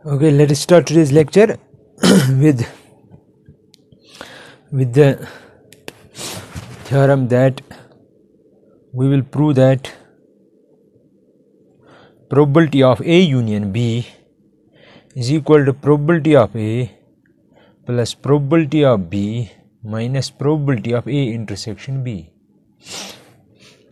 Okay, let us start today's lecture with the theorem that we will prove that probability of A union B is equal to probability of A plus probability of B minus probability of A intersection B.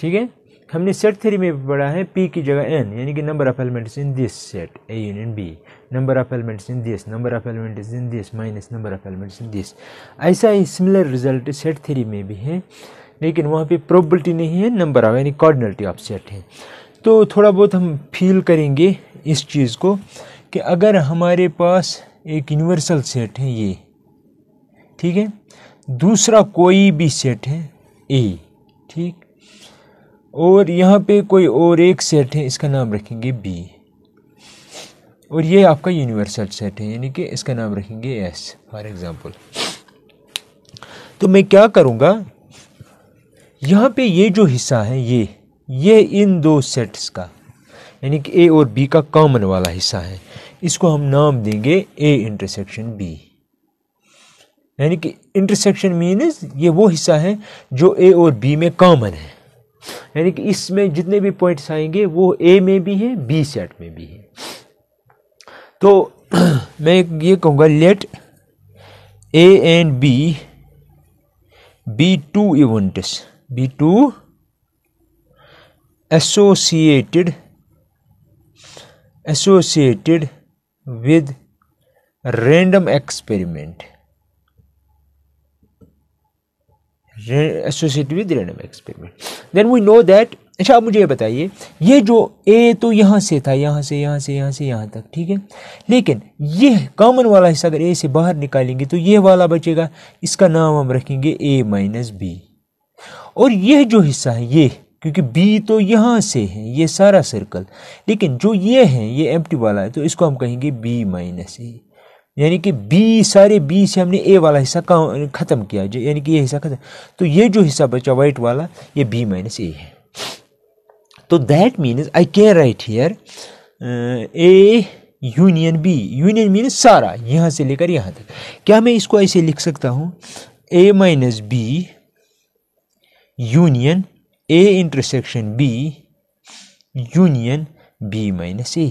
ठीक है, हमने set theory में पढ़ा है P की जगह n यानी कि number of elements in this set A union B, number of elements in this, number of elements in this minus number of elements in this. ऐसा ही सिमिलर रिजल्ट सेट थ्योरी में भी है, लेकिन वहाँ पे प्रोबेबिलिटी नहीं है, नंबर ऑफ यानी कार्डिनलिटी ऑफ सेट है. तो थोड़ा बहुत हम फील करेंगे इस चीज़ को कि अगर हमारे पास एक यूनिवर्सल सेट है ये, ठीक है, दूसरा कोई भी सेट है A, ठीक, और यहाँ पे कोई और एक सेट है, इसका नाम रखेंगे B, और ये आपका यूनिवर्सल सेट है यानी कि इसका नाम रखेंगे S फॉर एग्जांपल. तो मैं क्या करूँगा, यहाँ पे ये जो हिस्सा है ये इन दो सेट्स का यानी कि A और B का कॉमन वाला हिस्सा है, इसको हम नाम देंगे A इंटरसेक्शन B. यानी कि इंटरसेक्शन मीन्स ये वो हिस्सा है जो A और B में कॉमन है, यानी कि इसमें जितने भी पॉइंट्स आएंगे वो A में भी है B सेट में भी है. तो मैं ये कहूँगा let A and B be two events, be two associated with random experiment. Then we know that. अच्छा, आप मुझे ये बताइए, ये जो A तो यहाँ से था, यहाँ से यहाँ तक, ठीक है, लेकिन ये कॉमन वाला हिस्सा अगर A से बाहर निकालेंगे तो ये वाला बचेगा, इसका नाम हम रखेंगे A माइनस B. और ये जो हिस्सा है ये, क्योंकि B तो यहाँ से है ये सारा सर्कल, लेकिन जो ये है ये एम्प्टी वाला है, तो इसको हम कहेंगे B माइनस A. यानी कि B, सारे B से हमने A वाला हिस्सा ख़त्म किया, यानी कि ये हिस्सा ख़त्म, तो ये जो हिस्सा बचा वाइट वाला ये B माइनस A है. तो that means I can write here A union B. Union means सारा यहाँ से लेकर यहाँ तक. क्या मैं इसको ऐसे लिख सकता हूँ, A minus B union A intersection B union B minus A.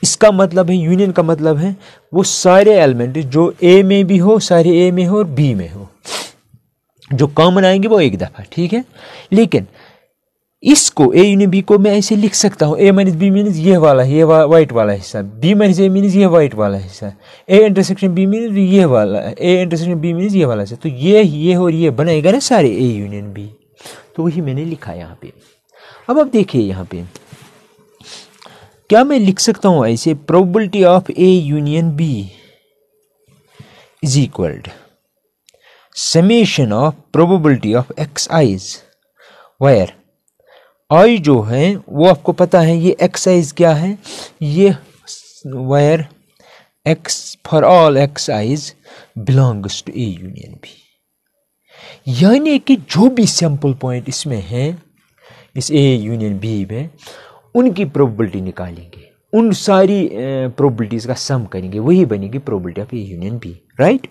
इसका मतलब है, यूनियन का मतलब है वो सारे एलिमेंट जो A में भी हो, सारे A में हो और B में हो, जो कॉमन आएंगे वो एक दफ़ा, ठीक है. लेकिन इसको A यूनियन B को मैं ऐसे लिख सकता हूँ, A माइनस B मीन्स ये वाला, ये वाइट वाला हिस्सा, B माइनस A मीन्स ये वाइट वाला हिस्सा, A इंटरसेक्शन B मीन्स ये वाला, A इंटरसेक्शन B मीन्स ये वाला हिस्सा. तो ये और ये बनाएगा ना सारे A यूनियन B. तो वही मैंने लिखा यहाँ पे. अब आप देखिए यहाँ पे क्या मैं लिख सकता हूँ ऐसे, probability of A union B is equal to summation of probability of x i's, where i जो है वो आपको पता है, ये एक्स आइज क्या है, ये where x for all x i's belongs to A union B. यानी कि जो भी सैंपल पॉइंट इसमें है, इस A यूनियन B में, उनकी प्रोबेबिलिटी निकालेंगे, उन सारी प्रोबेबिलिटीज़ का सम करेंगे, वही बनेगी probability of A union B, right.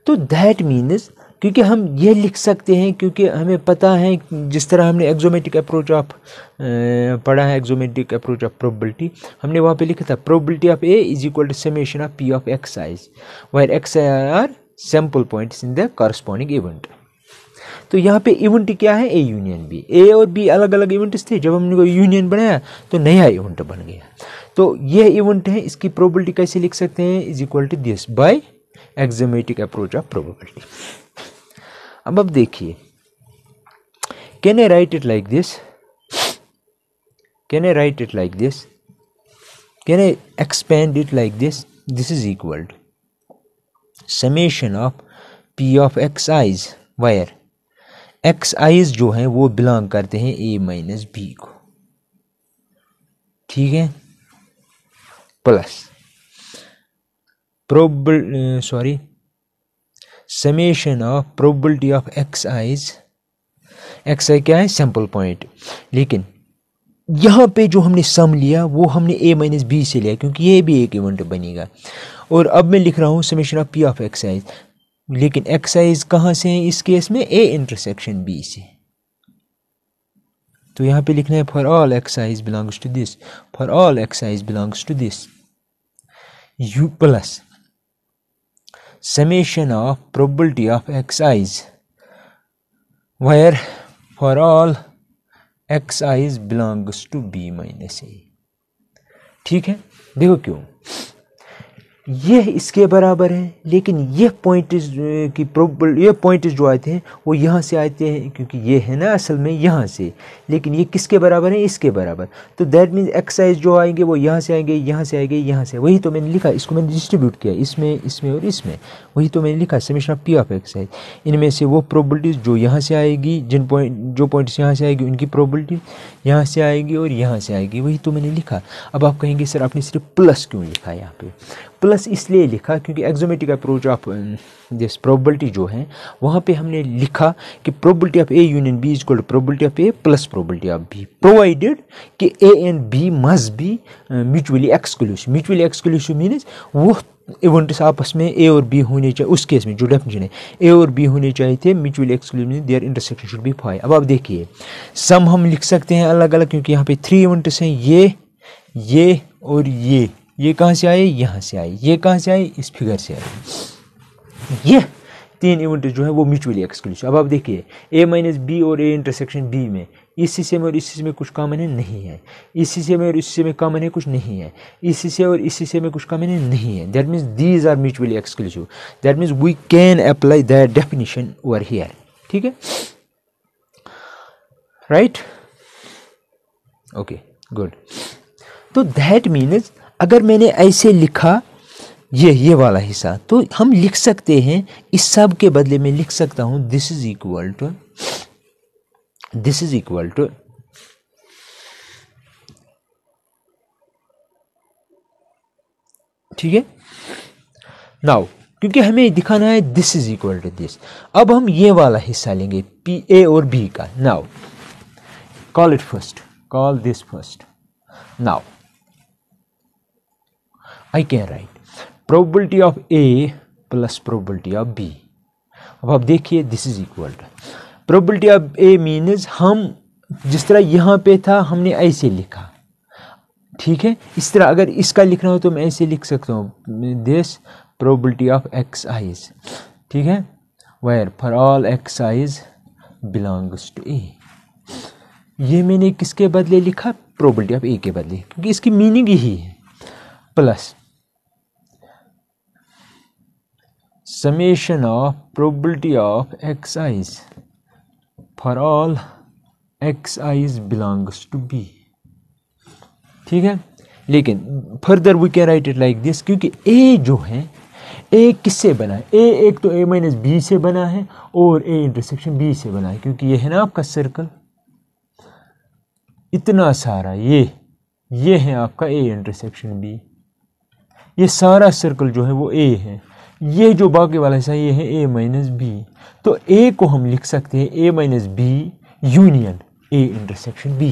तो दैट मीन्स, क्योंकि हम ये लिख सकते हैं, क्योंकि हमें पता है जिस तरह हमने एक्सोमेट्रिक अप्रोच ऑफ पढ़ा है, एक्सोमेट्रिक अप्रोच ऑफ प्रोबेबिलिटी, हमने वहाँ पे लिखा था probability of A is equal to summation of P of x i's where x are sample points in the corresponding event. तो यहाँ पे इवेंट क्या है, A यूनियन B. A और B अलग अलग इवेंट्स थे, जब हमने यूनियन बनाया तो नया इवेंट बन गया. तो यह इवेंट है, इसकी प्रोबेबिलिटी कैसे लिख सकते हैं, is equal to this by axiomatic approach of probability. अब देखिए, can I write it like this, can I write it like this, can I expand it like this, this is equal to summation of P of x i's where x i's जो है वो belong करते हैं A minus B को, ठीक है, plus summation of probability of x i's, x i क्या है, सैंपल पॉइंट, लेकिन यहाँ पे जो हमने सम लिया वो हमने a माइनस बी से लिया, क्योंकि ये भी एक इवेंट बनेगा। और अब मैं लिख रहा हूँ summation of p of excise, लेकिन एक्साइज कहाँ से है इस केस में, a इंटरसेक्शन b से। तो यहाँ पे लिखना है for all x i's belongs to this, for all x i's belongs to this u प्लस summation of probability of xi's where for all xi's belongs to b minus a। ठीक है, देखो क्यों ये इसके बराबर है, लेकिन ये पॉइंट की प्रोबेबल, ये पॉइंट जो आते हैं वो यहाँ से आते हैं, क्योंकि ये है ना असल में यहाँ से, लेकिन ये किसके बराबर है, इसके बराबर। तो दैट मीन्स एक्साइज जो आएंगे वो यहाँ से आएंगे, यहाँ से आएंगे, यहाँ से। वही तो मैंने लिखा, इसको मैंने डिस्ट्रीब्यूट किया इसमें, इसमें और इसमें। वही तो मैंने लिखा summation of P of excise, इनमें से वो प्रोबेबिलिटीज जो यहाँ से आएगी, जिन पॉइंट जो पॉइंट्स यहाँ से आएगी उनकी प्रोबेबिलिटी यहाँ से आएगी और यहाँ से आएगी। वही तो मैंने लिखा। अब आप कहेंगे सर आपने सिर्फ प्लस क्यों लिखा है यहाँ पे? प्लस इसलिए लिखा क्योंकि axiomatic approach of this probability जो है वहाँ पे हमने लिखा कि probability of A union B is equal to probability of A plus probability of B, provided कि A and B must be mutually exclusive. Mutually exclusive means वो events आपस में ए और बी होने चाहिए, उस केस में जो डेफिनेशन है ए और बी होने चाहिए थे, mutually exclusive means their intersection should be five. अब आप देखिए सम हम लिख सकते हैं अलग अलग, क्योंकि यहाँ पे 3 इवेंट्स हैं, ये और ये कहाँ से आए, यहाँ से आए, ये कहाँ से आए, इस फिगर से आए। ये 3 इवेंट जो है वो म्यूचुअली एक्सक्लूसिव। अब आप देखिए a माइनस बी और a इंटरसेक्शन b में इस हिस्से में और इस हिस्से में कुछ कॉमन है, नहीं है। इस हिस्से में और इस हिस्से में कॉमन है, कुछ नहीं है। इस हिस्से और इस हिस्से में कुछ कॉमन है, नहीं है। That means these are mutually exclusive. That means we can apply that definition over here. ठीक है, राइट, ओके, गुड। तो दैट मीन्स अगर मैंने ऐसे लिखा ये वाला हिस्सा, तो हम लिख सकते हैं इस सब के बदले में लिख सकता हूं दिस इज इक्वल टू ठीक है। नाउ क्योंकि हमें दिखाना है this is equal to this, अब हम ये वाला हिस्सा लेंगे पी ए और बी का। Now call it first, call this first. Now I can write probability of A plus probability of B। अब आप देखिए this is equal to probability of A means हम जिस तरह यहाँ पे था हमने ऐसे लिखा, ठीक है। इस तरह अगर इसका लिखना हो तो मैं ऐसे लिख सकता हूँ दिस probability of Xi's, ठीक है, where for all Xi's belongs to A। ये मैंने किसके बदले लिखा, probability of A के बदले, क्योंकि इसकी मीनिंग यही है। Plus summation of probability of Xi's for all Xi's belongs to B। ठीक है, लेकिन further we can write it like this, क्योंकि A जो है A किससे बना है, A एक तो A माइनस बी से बना है और A इंटरसेक्शन B से बना है, क्योंकि ये है ना आपका सर्कल इतना सारा, ये है आपका A इंटरसेक्शन B, ये सारा सर्कल जो है वो A है। ये जो बाकी वाला हिस्सा ये है A माइनस बी, तो A को हम लिख सकते हैं A minus B union A intersection B।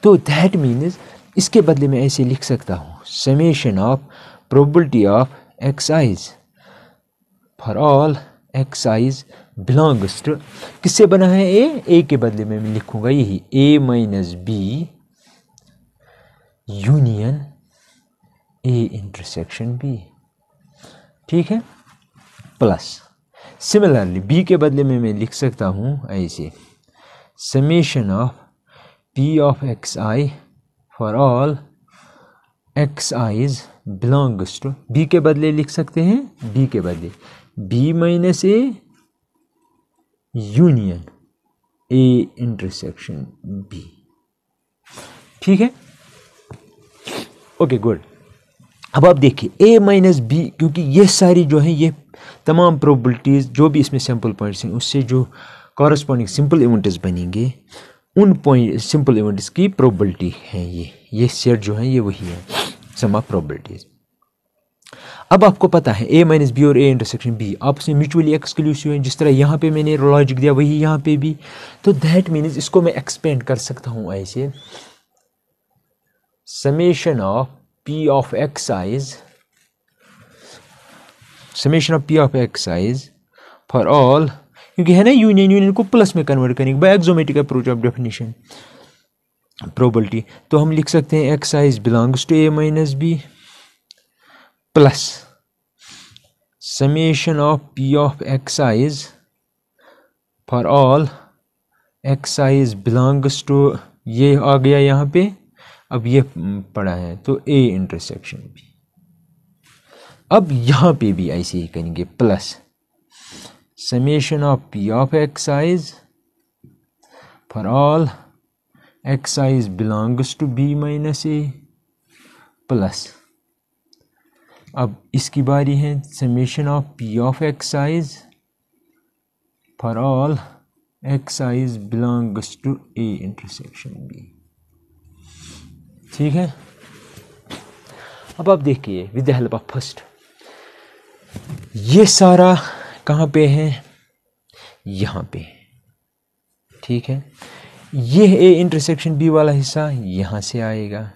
तो दैट मीन्स इसके बदले में ऐसे लिख सकता हूँ summation of probability of Xi's for all Xi's belongs to, किससे बना है A के बदले में मैं लिखूंगा यही A minus B union A intersection B। ठीक है, प्लस सिमिलरली B के बदले में मैं लिख सकता हूँ ऐसे summation of P of Xi for all Xi's belongs to, B के बदले लिख सकते हैं B के बदले B minus A union A intersection B। ठीक है, ओके, गुड। अब आप देखिए A माइनस बी, क्योंकि ये सारी जो है ये तमाम प्रोबेबिलिटीज़ जो भी इसमें सैम्पल पॉइंट्स हैं उससे जो कॉरस्पॉन्डिंग सिंपल इवेंट्स बनेंगे उन पॉइंट सिंपल इवेंट्स की प्रोबेबिलिटी है ये सेट जो है ये वही है सम ऑफ प्रोबेबिलिटीज। अब आपको पता है A माइनस बी और A इंटरसेक्शन B आपस में म्यूचुअली एक्सक्लूसिव है, जिस तरह यहाँ पे मैंने लॉजिक दिया वही यहाँ पे भी। तो दैट मीन्स इसको मैं एक्सपेंड कर सकता हूँ ऐसे summation of p of xi's for all, क्योंकि है ना यूनियन को प्लस में कन्वर्ट करेंगे by axiomatic approach of definition probability, तो हम लिख सकते हैं xi belongs to a minus B plus summation of p of xi for all xi belongs to, ये आ गया यहाँ पे, अब ये पड़ा है तो a इंटरसेक्शन b। अब यहाँ पे भी ऐसे ही करेंगे plus summation of p of xi for all xi belongs to b minus a plus, अब इसकी बारी है summation of p of xi for all xi belongs to a intersection b। ठीक है, अब आप देखिए with the help of first, ये सारा कहाँ पे है, यहाँ पे। ठीक है, ये ए इंटरसेक्शन बी वाला हिस्सा यहाँ से आएगा।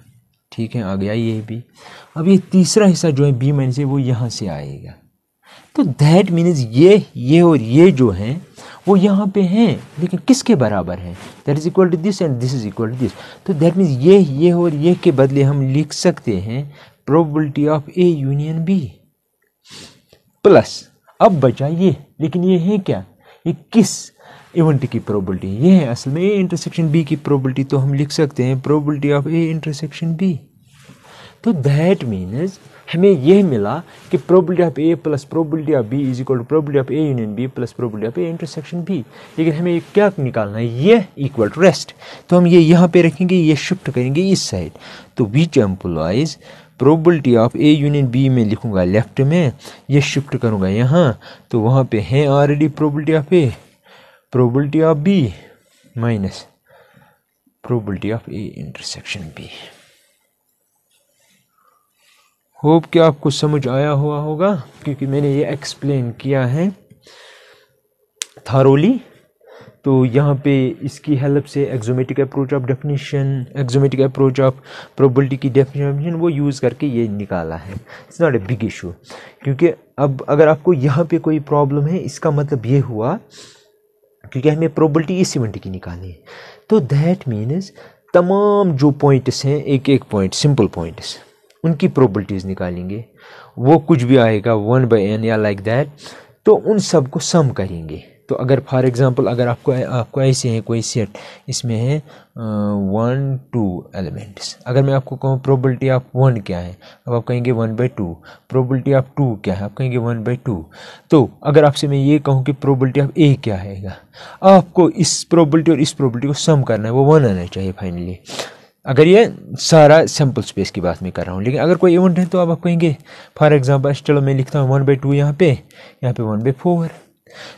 ठीक है, आ गया ये भी। अब ये तीसरा हिस्सा जो है बी माइनस से, वो यहाँ से आएगा। तो दैट मीन्स ये और ये जो हैं वो यहाँ पे हैं, लेकिन किसके बराबर हैं, that is equal to this and this is equal to this. तो दैट मीन्स ये और ये के बदले हम लिख सकते हैं probability of A union B plus, अब बचा ये, लेकिन ये है क्या, ये किस इवेंट की प्रोबेबिलिटी, ये है असल में ए इंटरसेक्शन बी की प्रोबेबिलिटी। तो हम लिख सकते हैं probability of A intersection B. तो दैट मीन्स हमें यह मिला कि probability of A plus probability of B is equal to probability of A union B plus probability of A intersection B. लेकिन हमें क्या निकालना है, ये इक्वल टू रेस्ट। तो हम ये यहाँ पे रखेंगे, ये शिफ्ट करेंगे इस साइड। तो which implies probability of A union B में लिखूंगा लेफ्ट में, ये शिफ्ट करूंगा यहाँ, तो वहाँ पे है already probability of A, probability of B minus probability of A intersection B. Hope कि आपको समझ आया हुआ होगा, क्योंकि मैंने ये एक्सप्लेन किया है थारोली। तो यहाँ पे इसकी हेल्प से axiomatic approach of definition, axiomatic approach of probability की डेफिनेशन वो यूज़ करके ये निकाला है। It's not a big issue, क्योंकि अब अगर आपको यहाँ पे कोई प्रॉब्लम है, इसका मतलब ये हुआ क्योंकि हमें प्रोबेबिलिटी इस इवेंट की निकालनी है। तो दैट मीन्स तमाम जो पॉइंट्स हैं, एक एक पॉइंट सिंपल पॉइंट्स, उनकी प्रोबेबिलिटीज़ निकालेंगे। वो कुछ भी आएगा 1/n या लाइक दैट, तो उन सब को सम करेंगे। तो अगर फॉर एग्जांपल अगर आपको ऐसे है कोई सेट, इसमें है 1 2 एलिमेंट्स, अगर मैं आपको कहूँ प्रोबेबिलिटी ऑफ 1 क्या है, अब आप कहेंगे 1/2। प्रोबेबिलिटी ऑफ 2 क्या है, आप कहेंगे 1/2। तो अगर आपसे मैं ये कहूँ कि प्रोबेबिलिटी ऑफ ए क्या है, आपको इस प्रोबेबिलिटी और इस प्रोबेबिलिटी को सम करना है, वो 1 आना चाहिए फाइनली। अगर ये सारा सैम्पल स्पेस की बात मैं कर रहा हूँ। लेकिन अगर कोई इवेंट है तो आप कहेंगे फॉर एग्जांपल, चलो मैं लिखता हूँ 1/2 यहाँ पे 1/4।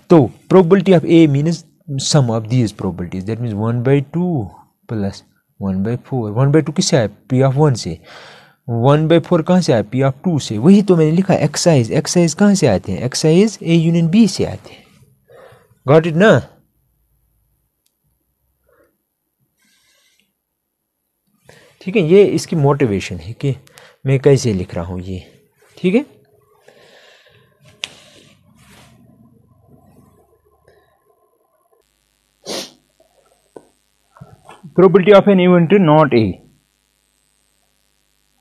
तो probability of A means sum of these probabilities, that means 1/2 plus 1/4। 1/2 किससे आया, पी ऑफ 1 से। 1/4 कहाँ से आया, पी ऑफ 2 से। वही तो मैंने लिखा एक्साइज, एक्साइज कहाँ से आते हैं, एक्साइज ए यूनियन बी से आते हैं। गॉट इट ना। ठीक है, ये इसकी मोटिवेशन है कि मैं कैसे लिख रहा हूँ ये। ठीक है, probability of an event not A,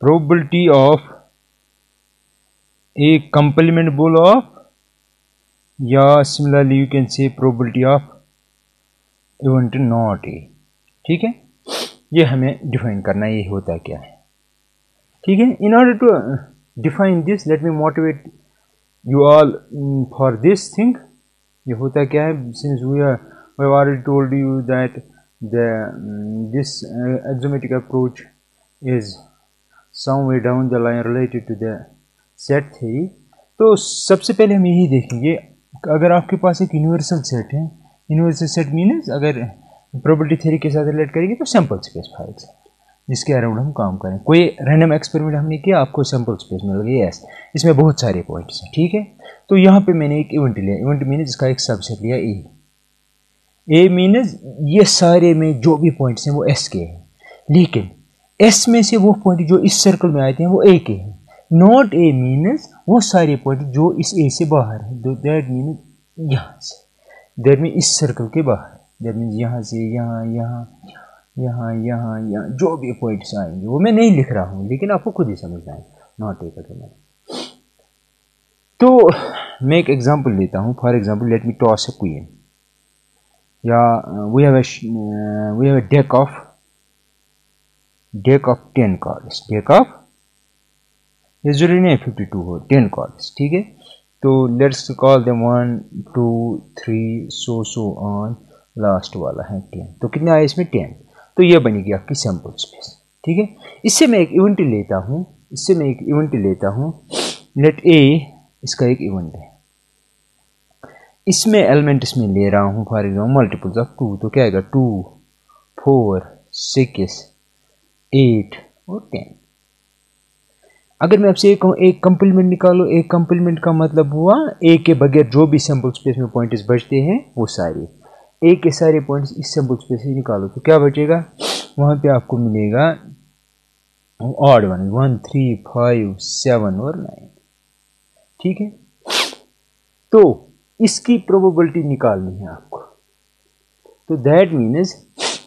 probability of A complement बोल ऑफ, या similarly you can say probability of event not A. ठीक है, ये हमें डिफाइन करना है, ये होता क्या है। ठीक है, in order to define this let me motivate you all for this thing. ये होता क्या है, since we have already told you that this axiomatic approach is somewhere down the line related to the set theory। तो सबसे पहले हम यही देखेंगे, अगर आपके पास एक यूनिवर्सल सेट है, यूनिवर्सल सेट मीन्स अगर प्रोबेबिलिटी थ्योरी के साथ रिलेट करेंगे तो सैम्पल स्पेस फॉर एग्जाम्पल, जिसके अराउंड हम काम करें। कोई रैंडम एक्सपेरिमेंट हमने किया, आपको सैम्पल स्पेस मिल गई, यस, इसमें बहुत सारे पॉइंट्स हैं। ठीक है, तो यहाँ पे मैंने एक इवेंट लिया, इवेंट मीन्स इसका एक सबसेट लिया ए मीन्स ये सारे में जो भी पॉइंट्स हैं वो एस के हैं, लेकिन एस में से वो पॉइंट जो इस सर्कल में आते हैं वो ए के हैं, नॉट ए मीन्स वो सारे पॉइंट जो इस ए से बाहर है, दैट मीन्स यहाँ से, दैट मीन्स इस सर्कल के बाहर, दैट मीन्स यहाँ से यहाँ यहाँ यहाँ यहाँ यहाँ जो भी पॉइंट्स आएंगे वो मैं नहीं लिख रहा हूँ, लेकिन आपको खुद ही समझना है, नॉट ए का तो मैं। तो मैं एक एग्जांपल लेता हूँ, for example let me toss a coin, या we have a deck of 10 cards, deck of, ये जरूरी नहीं 52 हो, 10 कार्ड्स, ठीक है। तो let's call them 1 2 3 so on, last वाला है 10, तो कितना आया इसमें 10, तो ये बनेगी आपकी सैंपल स्पेस, ठीक है। इससे मैं एक इवेंट लेता हूँ, लेट ए इसका एक इवेंट है, इसमें एलिमेंट इसमें ले रहा हूँ फॉर एग्जाम्पल मल्टीपल्स ऑफ 2, तो क्या आएगा 2 4 6 8 और 10। अगर मैं आपसे कहूँ एक कंप्लीमेंट निकालो, एक कंप्लीमेंट का मतलब हुआ ए के बगैर जो भी सैंपल स्पेस में पॉइंट्स बचते हैं वो सारे, ए के सारे पॉइंट्स इस सैंपल स्पेस से निकालो, तो क्या बचेगा, वहाँ पे आपको मिलेगा ऑड वन 1 3 5 7 और 9, ठीक है। तो इसकी प्रोबेबिलिटी निकालनी है आपको, तो that means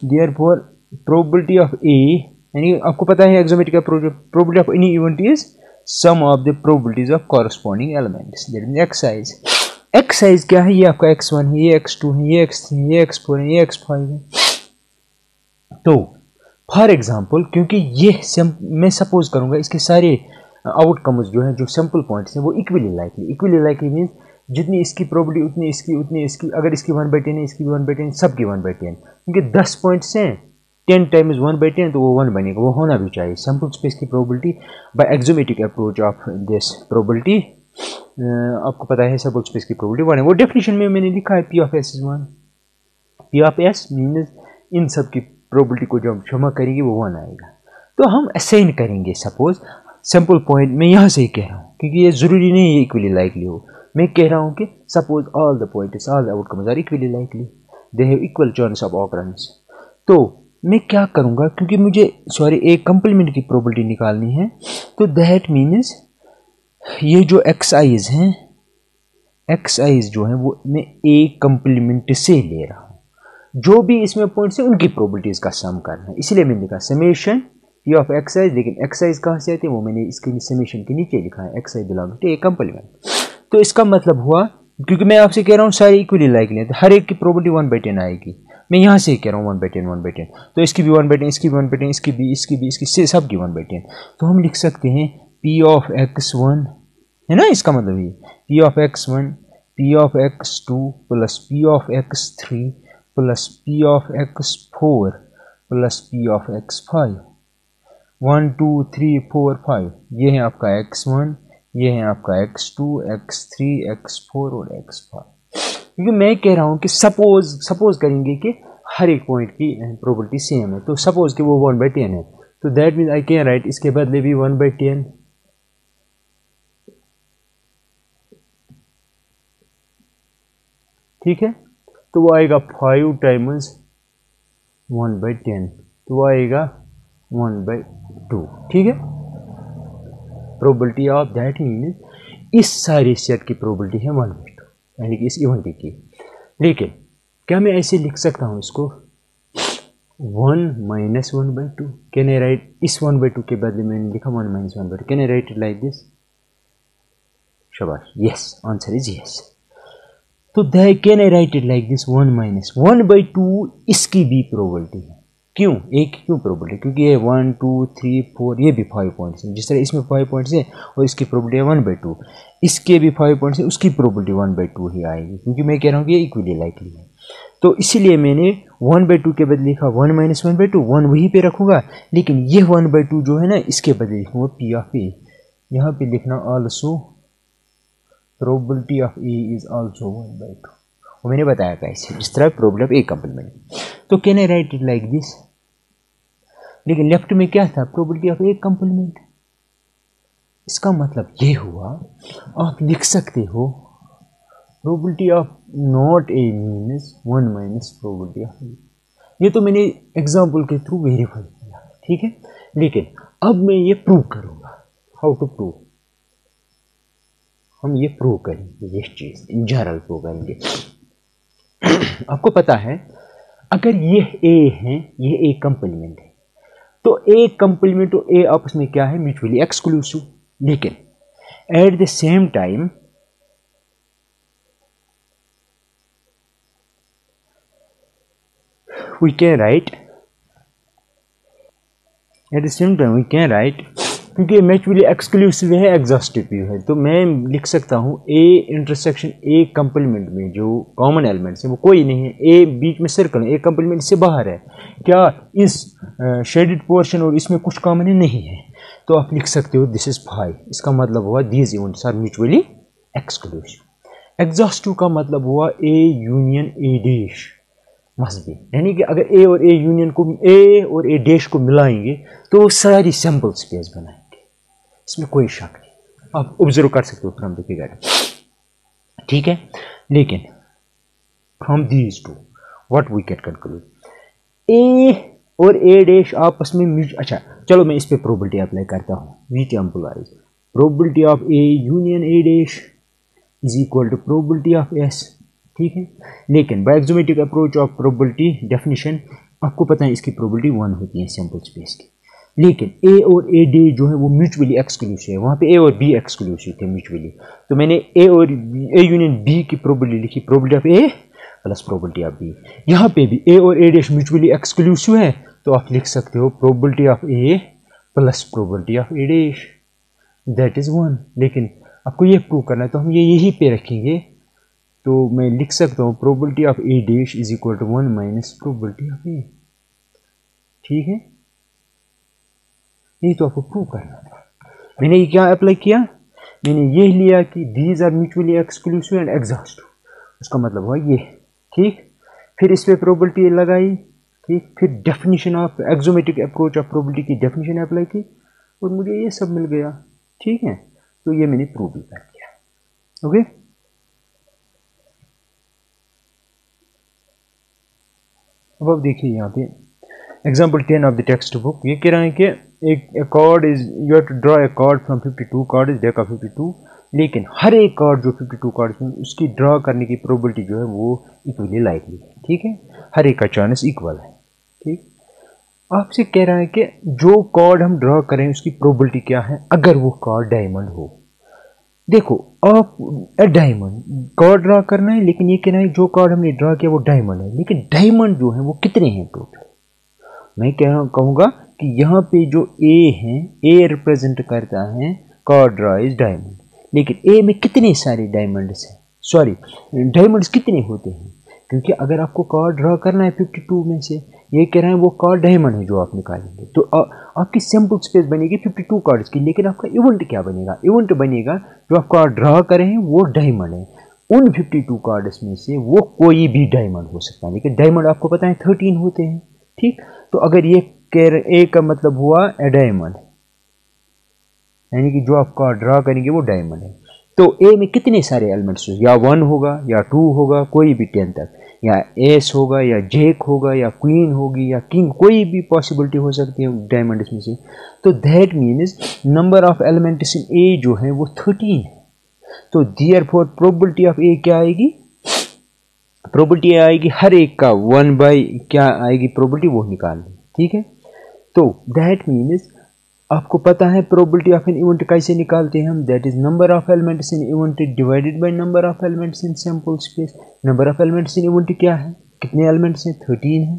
therefore probability of A, यानी आपको पता है axiomatic probability of any event is sum of the probabilities of corresponding elements, that means x i's. X i's क्या है, ये आपका x1 है, ये x2 है, ये x3 है, ये x4 है, ये x5 है। तो फॉर एग्जांपल क्योंकि ये मैं सपोज करूंगा इसके सारे आउटकम्स जो हैं, जो सैंपल पॉइंट्स हैं वो इक्वली लाइकली मींस जितनी इसकी प्रोबेबिलिटी उतनी इसकी, अगर इसकी 1/10 है, इसकी भी 1/10, सबकी 1/10, क्योंकि 10 पॉइंट्स हैं, 10 टाइम्स 1/10 तो वो 1 बनेगा, वो होना भी चाहिए। सैंपल स्पेस की probability by axiomatic approach of this probability, आपको पता है सैंपल स्पेस की प्रोबेबिलिटी 1 है, वो डेफिनेशन में मैंने लिखा है P of S is 1, P of S means in सब की प्रोबेबिलिटी को जब जमा करेंगे वो 1 आएगा। तो हम असाइन करेंगे, सपोज सैंपल पॉइंट मैं यहाँ से ही कह रहा हूँ क्योंकि ये जरूरी नहीं है इक्वली लाइकली हो, मैं कह रहा हूँ कि suppose all the points all the outcomes are equally likely, they have equal chance of occurrence. तो मैं क्या करूँगा, क्योंकि मुझे एक कंप्लीमेंट की प्रोबेबिलिटी निकालनी है, तो दैट मीन्स ये जो एक्स आईज हैं, एक्स आईज जो हैं वो मैं एक कंप्लीमेंट से ले रहा हूँ, जो भी इसमें पॉइंट्स हैं उनकी प्रोबेबिलिटीज का सम करना है, इसलिए मैंने लिखा summation P of x eyes, लेकिन एक्स आईज कहाँ से आते हैं वो मैंने इसके समेशन के नीचे लिखा है, x i belong to a complement. तो इसका मतलब हुआ, क्योंकि मैं आपसे कह रहा हूँ सारे इक्वली लाइकली हैं, तो हर एक की प्रोबेबिलिटी 1/10 आएगी, मैं यहाँ से कह रहा हूँ 1/10, तो इसकी भी 1/10, इसकी भी 1/10, इसकी सबकी 1/10, तो हम लिख सकते हैं P ऑफ x1 है ना, इसका मतलब ये P of x1 P of x2 plus P of x3 plus P of x4 plus P of x5, 1 2 3 4 5, ये है आपका x1, ये है आपका x2 x3 x4 और x5। क्योंकि मैं कह रहा हूँ कि सपोज करेंगे कि हर एक पॉइंट की प्रोबेबिलिटी सेम है, तो सपोज कि वो 1/10 है, तो that means I can write इसके बदले भी 1/10, ठीक है। तो वो आएगा 5 टाइम्स 1/10, तो वो आएगा 1/2, ठीक है। प्रोबेबिलिटी ऑफ दैट मीन्स इस सारे सेट की प्रोबेबिलिटी है 1/2, यानी कि इस इवेंट की। लेकिन क्या मैं ऐसे लिख सकता हूँ इसको 1 माइनस 1/2, कैन आई राइट, इस 1/2 के बदले मैंने लिखा 1 minus 1/2, can I write it like this, शाबाश, यस, आंसर इज यस। तो can I write it like this 1 minus 1/2, इसकी भी प्रोबेबिलिटी है, क्यों, एक क्यों प्रोबेबिलिटी, क्योंकि ये 1 2 3 4 ये भी 5 पॉइंट्स हैं, जिस तरह इसमें 5 पॉइंट्स हैं और इसकी प्रोबेबिलिटी है 1/2, इसके भी 5 पॉइंट्स हैं, उसकी प्रोबेबिलिटी 1/2 ही आएगी, क्योंकि मैं कह रहा हूँ कि ये इक्वली लाइकली है। तो इसीलिए मैंने 1/2 के बदले लिखा 1 माइनस 1/2, 1 वहीं पे रखूँगा, लेकिन ये 1/2 जो है ना इसके बदले लिखूँगा P ऑफ A, यहाँ पे लिखना also probability of A is also 1/2, वो मैंने बताया कैसे, जिस तरह प्रोबेबिलिटी ऑफ A कंप्लीमेंट। तो can I write it like this, लेकिन लेफ्ट में क्या था, प्रोबेबिलिटी ऑफ A कंप्लीमेंट। इसका मतलब ये हुआ, आप लिख सकते हो probability of not A means 1 minus probability of A। ये तो मैंने एग्जाम्पल के थ्रू वेरीफाई किया, ठीक है। लेकिन अब मैं ये प्रूव करूंगा। How to prove? हम ये प्रूव करेंगे, ये चीज इन जनरल प्रूव करेंगे। आपको पता है अगर ये ए है, ये ए कंप्लीमेंट है, तो ए कंप्लीमेंट और ए आपस में क्या है? Mutually exclusive. लेकिन at the same time we can write क्योंकि म्यूचुअली एक्सक्लूसिव है, एग्जॉस्टिव है, तो मैं लिख सकता हूँ ए इंटरसेक्शन ए कंप्लीमेंट में जो कॉमन एलिमेंट्स है वो कोई नहीं है। ए बीच में सर्कल है, ए कंप्लीमेंट से बाहर है, क्या इस शेडेड पोर्शन और इसमें कुछ कॉमन है? नहीं है। तो आप लिख सकते हो दिस इज 5। इसका मतलब हुआ these events are mutually exclusive. Exhaustive का मतलब हुआ A union A dash must be, यानी कि अगर ए और ए यूनियन को, ए और ए डैश को मिलाएंगे तो सारी सैंपल स्पेस बनाएंगे, इसमें कोई शक नहीं। आप ऑब्जर्व कर सकते हो फ्रॉम द फिगर, ठीक है। लेकिन from these two what we can conclude, A और ए डैश आपस में अच्छा चलो मैं इस पे प्रोबेबिलिटी अप्लाई करता हूँ। Which implies probability of A union A dash is equal to probability of S, ठीक है। लेकिन by axiomatic approach of probability definition आपको पता है इसकी प्रोबेबिलिटी 1 होती है सैंपल स्पेस की। लेकिन ए और ए डे जो है वो म्यूचुअली एक्सक्लूसिव है, वहाँ पे ए और बी एक्सक्लूसिव थे म्यूचुअली, तो मैंने ए और ए यूनियन बी की प्रोबेबिलिटी लिखी, probability of A plus probability of B. यहाँ पे भी ए और ए डैश म्यूचुअली एक्सक्लूसिव है, तो आप लिख सकते हो probability of A plus probability of A dash, that is 1। लेकिन आपको ये प्रूव करना है तो हम ये यहीं पे रखेंगे, तो मैं लिख सकता हूँ probability of A dash is equal to 1 minus probability of A, ठीक है। ये तो आपको प्रूव करना था। मैंने ये क्या अप्लाई किया? मैंने ये लिया कि these are mutually exclusive and exhaustive, उसका मतलब हुआ ये, ठीक। फिर इस पे प्रोबेबिलिटी लगाई, ठीक। फिर definition of axiomatic approach of probability की डेफिनेशन अप्लाई की और मुझे ये सब मिल गया, ठीक है। तो ये मैंने प्रूव भी कर दिया, ओके। अब आप देखिए यहाँ पे example 10 of the text book, ये कह रहा है कि एक card is, you have to draw a card from 52 card is deck of 52, लेकिन हर एक कार्ड जो 52 कार्ड में उसकी ड्रॉ करने की प्रोबेबिलिटी जो है वो इक्वली लाइकली है, ठीक है। हर एक का चांस इक्वल है, ठीक। आपसे कह रहा है कि जो कार्ड हम ड्रॉ करें उसकी प्रोबेबिलिटी क्या है अगर वो कार्ड डायमंड हो। देखो आप डायमंड कार्ड ड्रा करना है, लेकिन ये कहना है जो कार्ड हमने ड्रा किया वो डायमंड है, लेकिन डायमंड जो है वो कितने हैं टोटल? मैं कहूँगा कि यहाँ पे जो ए है, ए रिप्रेजेंट करता है कार्ड ड्रा इज डायमंड, लेकिन ए में कितने सारे डायमंड्स हैं, सॉरी डायमंड्स कितने होते हैं? क्योंकि अगर आपको कार्ड ड्रा करना है 52 में से, ये कह रहे हैं वो कार्ड डायमंड है जो आप निकालेंगे, तो आपकी सैंपल स्पेस बनेगी 52 कार्ड्स की, लेकिन आपका इवेंट क्या बनेगा? इवेंट बनेगा जो आप कार्ड ड्रा करें हैं वो डायमंड है, उन 52 कार्ड्स में से वो कोई भी डायमंड हो सकता है, लेकिन डायमंड आपको पता है 13 होते हैं, ठीक। तो अगर ये ए का मतलब हुआ ए डायमंड, यानी कि जो आप कार्ड ड्रा करेंगे वो डायमंड है, तो ए में कितने सारे एलिमेंट्स, या 1 होगा या 2 होगा, कोई भी 10 तक, या एस होगा या जेक होगा या क्वीन होगी या किंग, कोई भी पॉसिबिलिटी हो सकती है डायमंड इसमें से। तो that means number of elements in A जो है वो 13 है। तो देयरफॉर प्रोबेबिलिटी ऑफ ए क्या आएगी? प्रोबेबिलिटी आएगी हर एक का 1 बाई क्या आएगी प्रोबेबिलिटी, वो निकालनी, ठीक है। तो दैट मीन्स आपको पता है प्रोबेबिलिटी ऑफ एन इवेंट कैसे निकालते हैं हम, that is number of elements in event divided by number of elements in sample space. Number of elements in event क्या है, कितने एलिमेंट्स हैं? 13 है,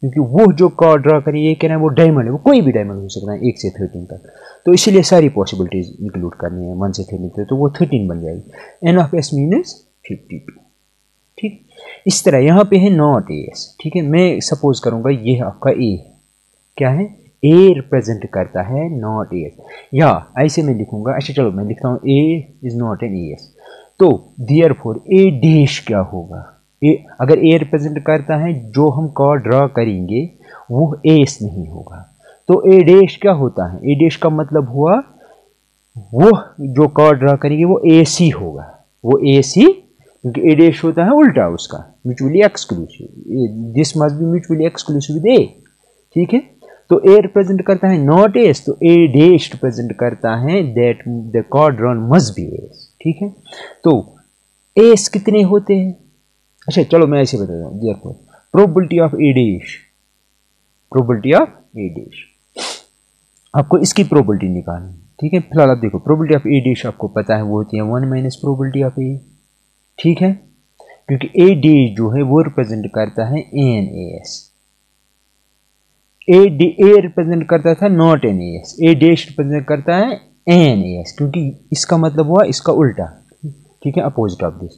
क्योंकि वो जो कार्ड ड्रा करें ये कह रहे हैं वो डायमंड है, वो कोई भी डायमंड हो सकता है 1 से 13 तक, तो इसीलिए सारी पॉसिबिलिटीज इंक्लूड करनी है 1 से 13 तक, तो वो 13 बन जाएगी। एन ऑफ एस मीन्स 52, ठीक। इस तरह यहाँ पे है नॉट ए एस, ठीक है। मैं सपोज करूंगा ये आपका ए है, क्या है? ए रिप्रेजेंट करता है नॉट ए एस, या ऐसे मैं लिखूंगा, अच्छा चलो मैं लिखता हूँ A is not an A S, तो देयरफॉर ए डैश क्या होगा? ए अगर ए रिप्रेजेंट करता है जो हम कार्ड ड्रा करेंगे वो एस नहीं होगा, तो ए डैश क्या होता है? ए डैश का मतलब हुआ वो जो कार्ड ड्रा करेंगे वो ए सी होगा, वो ए सी, क्योंकि ए डैश होता है उल्टा उसका, mutually exclusive, this must be mutually exclusive with A, ठीक है। तो ए रिप्रेजेंट करता है नॉट एस, तो ए डैश रिप्रेजेंट करता है that the card drawn must be S. ठीक है, तो एस कितने होते हैं? अच्छा चलो मैं ऐसे बताता हूँ, therefore probability of A dash, probability of A dash, आपको इसकी प्रोबेबिलिटी निकालनी। ठीक है, फिलहाल आप देखो प्रोबेबिलिटी ऑफ ए डैश आपको पता है वो होती है 1 माइनस प्रोबेबिलिटी ऑफ ए। ठीक है, क्योंकि ए डैश जो है वो रिप्रेजेंट करता है एन एस, ए रिप्रेजेंट करता था not an S, A dash represent करता है एन एस, क्योंकि इसका मतलब हुआ इसका उल्टा। ठीक है, अपोजिट ऑफ दिस।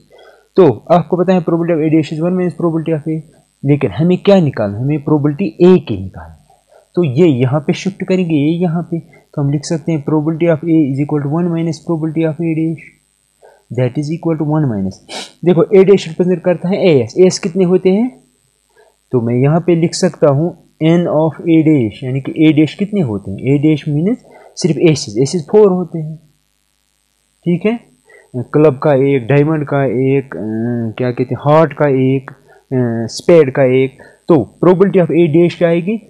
तो आपको पता है probability of A dash is 1 minus probability of A, लेकिन हमें क्या निकालना, हमें प्रोबेबिलिटी ए की निकालनी है। तो ये यहाँ पे शिफ्ट करेंगे, ये यहाँ पे, तो हम लिख सकते हैं probability of A is equal to 1 minus probability of A dash, that is equal to 1 minus, देखो ए डैश रिप्रेजेंट करता है एस, एस कितने होते हैं, तो मैं यहाँ पे लिख सकता हूँ एन ऑफ ए डैश, यानी कि ए डैश कितने होते हैं, ए डैश मीन्स सिर्फ एसिस 4 होते हैं। ठीक है, क्लब का एक, डायमंड का एक, क्या कहते हैं हार्ट का एक, स्पेड का एक। तो प्रोबेबिलिटी ऑफ ए डैश क्या आएगी,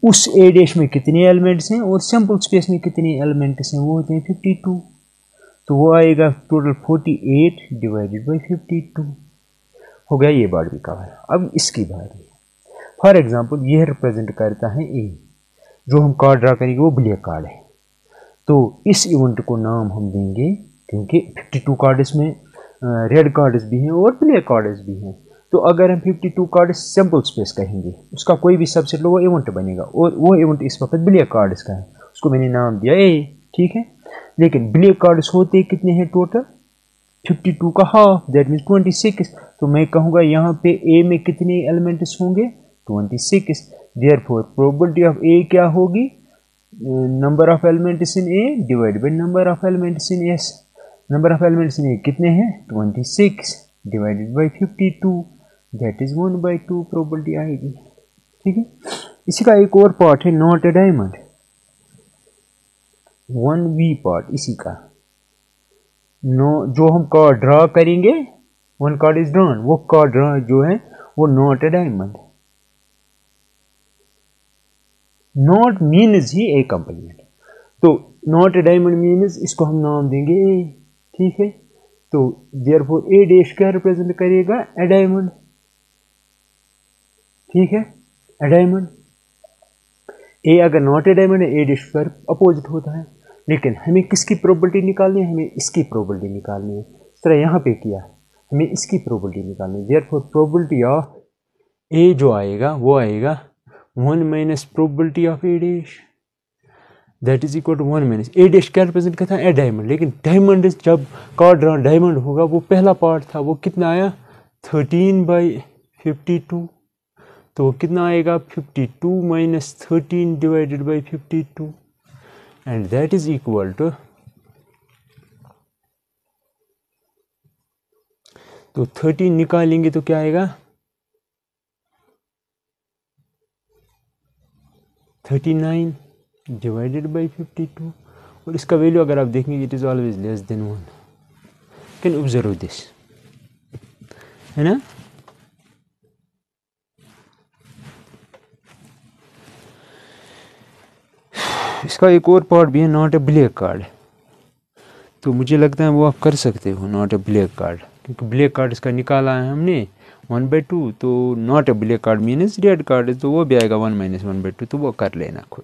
उस ए डैश में कितने एलिमेंट्स हैं और सैंपल स्पेस में कितने एलिमेंट्स हैं, वो होते हैं 52, तो वो आएगा टोटल 48 डिवाइडेड बाई 52। हो गया ये बात भी कवर। अब इसकी बारी, फॉर एग्जांपल यह रिप्रेजेंट करता है ए, जो हम कार्ड ड्रा करेंगे वो ब्लैक कार्ड है, तो इस इवेंट को नाम हम देंगे, क्योंकि 52 कार्ड्स में रेड कार्ड्स भी हैं और ब्लैक कार्ड्स भी हैं, तो अगर हम 52 कार्ड सैंपल स्पेस कहेंगे, उसका कोई भी सबसेट लो वो इवेंट बनेगा, और वो इवेंट इस वक्त ब्लैक कार्ड्स का है, उसको मैंने नाम दिया ए। ठीक है, लेकिन ब्लैक कार्ड्स होते कितने हैं टोटल, 52 का हाफ, दैट मीन्स 26, तो मैं कहूँगा यहाँ पे ए में कितने एलिमेंट्स होंगे, 26। देयरफॉर प्रोबेबिलिटी ऑफ ए क्या होगी, number of elements in A divide by number of elements in S, number of elements in A कितने हैं 26 divided by 52, that is 1/2 probability आएगी। ठीक है, इसी का एक और पार्ट है not a diamond, 1v part इसी का, नो जो हम कार्ड ड्रा करेंगे, 1 कार्ड इज ड्रॉन, वो कार्ड ड्रा जो है वो not a diamond, not means he A complement, तो नॉट ए डायमंड मीन्स इसको हम नाम देंगे ए। ठीक है, तो देयरफॉर ए डैश क्या रिप्रेजेंट करेगा, ए डायमंड। ठीक है, ए डायमंड, ए अगर नॉट ए डायमंड है, ए डैश पर अपोजिट होता है, लेकिन हमें किसकी प्रोबेबिलिटी निकालनी है, हमें इसकी प्रोबेबिलिटी निकालनी है। इस तरह यहाँ पे किया, हमें इसकी प्रोबेबिलिटी निकालनी है। देयरफॉर प्रोबेबिलिटी ऑफ ए जो आएगा वो आएगा 1 minus probability of A dash, that is equal to 1 minus A dash क्या रिप्रेजेंट करता है, ए डायमंड, लेकिन डायमंड जब कार्ड ड्रा डायमंड होगा वो पहला पार्ट था, वो कितना आया 13/52, तो कितना आएगा 52 minus 13 divided by 52, and that is equal to, तो 13 निकालेंगे तो क्या आएगा 39 डिवाइडेड बाई 52, और इसका वैल्यू अगर आप देखेंगे it is always less than 1, can observe this, है ना। इसका एक और पार्ट भी है नॉट ए ब्लैक कार्ड, तो मुझे लगता है वो आप कर सकते हो नॉट ए ब्लैक कार्ड, क्योंकि ब्लैक कार्ड इसका निकाला है हमने 1/2, तो not a black card means red card, तो वो भी आएगा 1 माइनस 1/2, तो वो कर लेना खुद।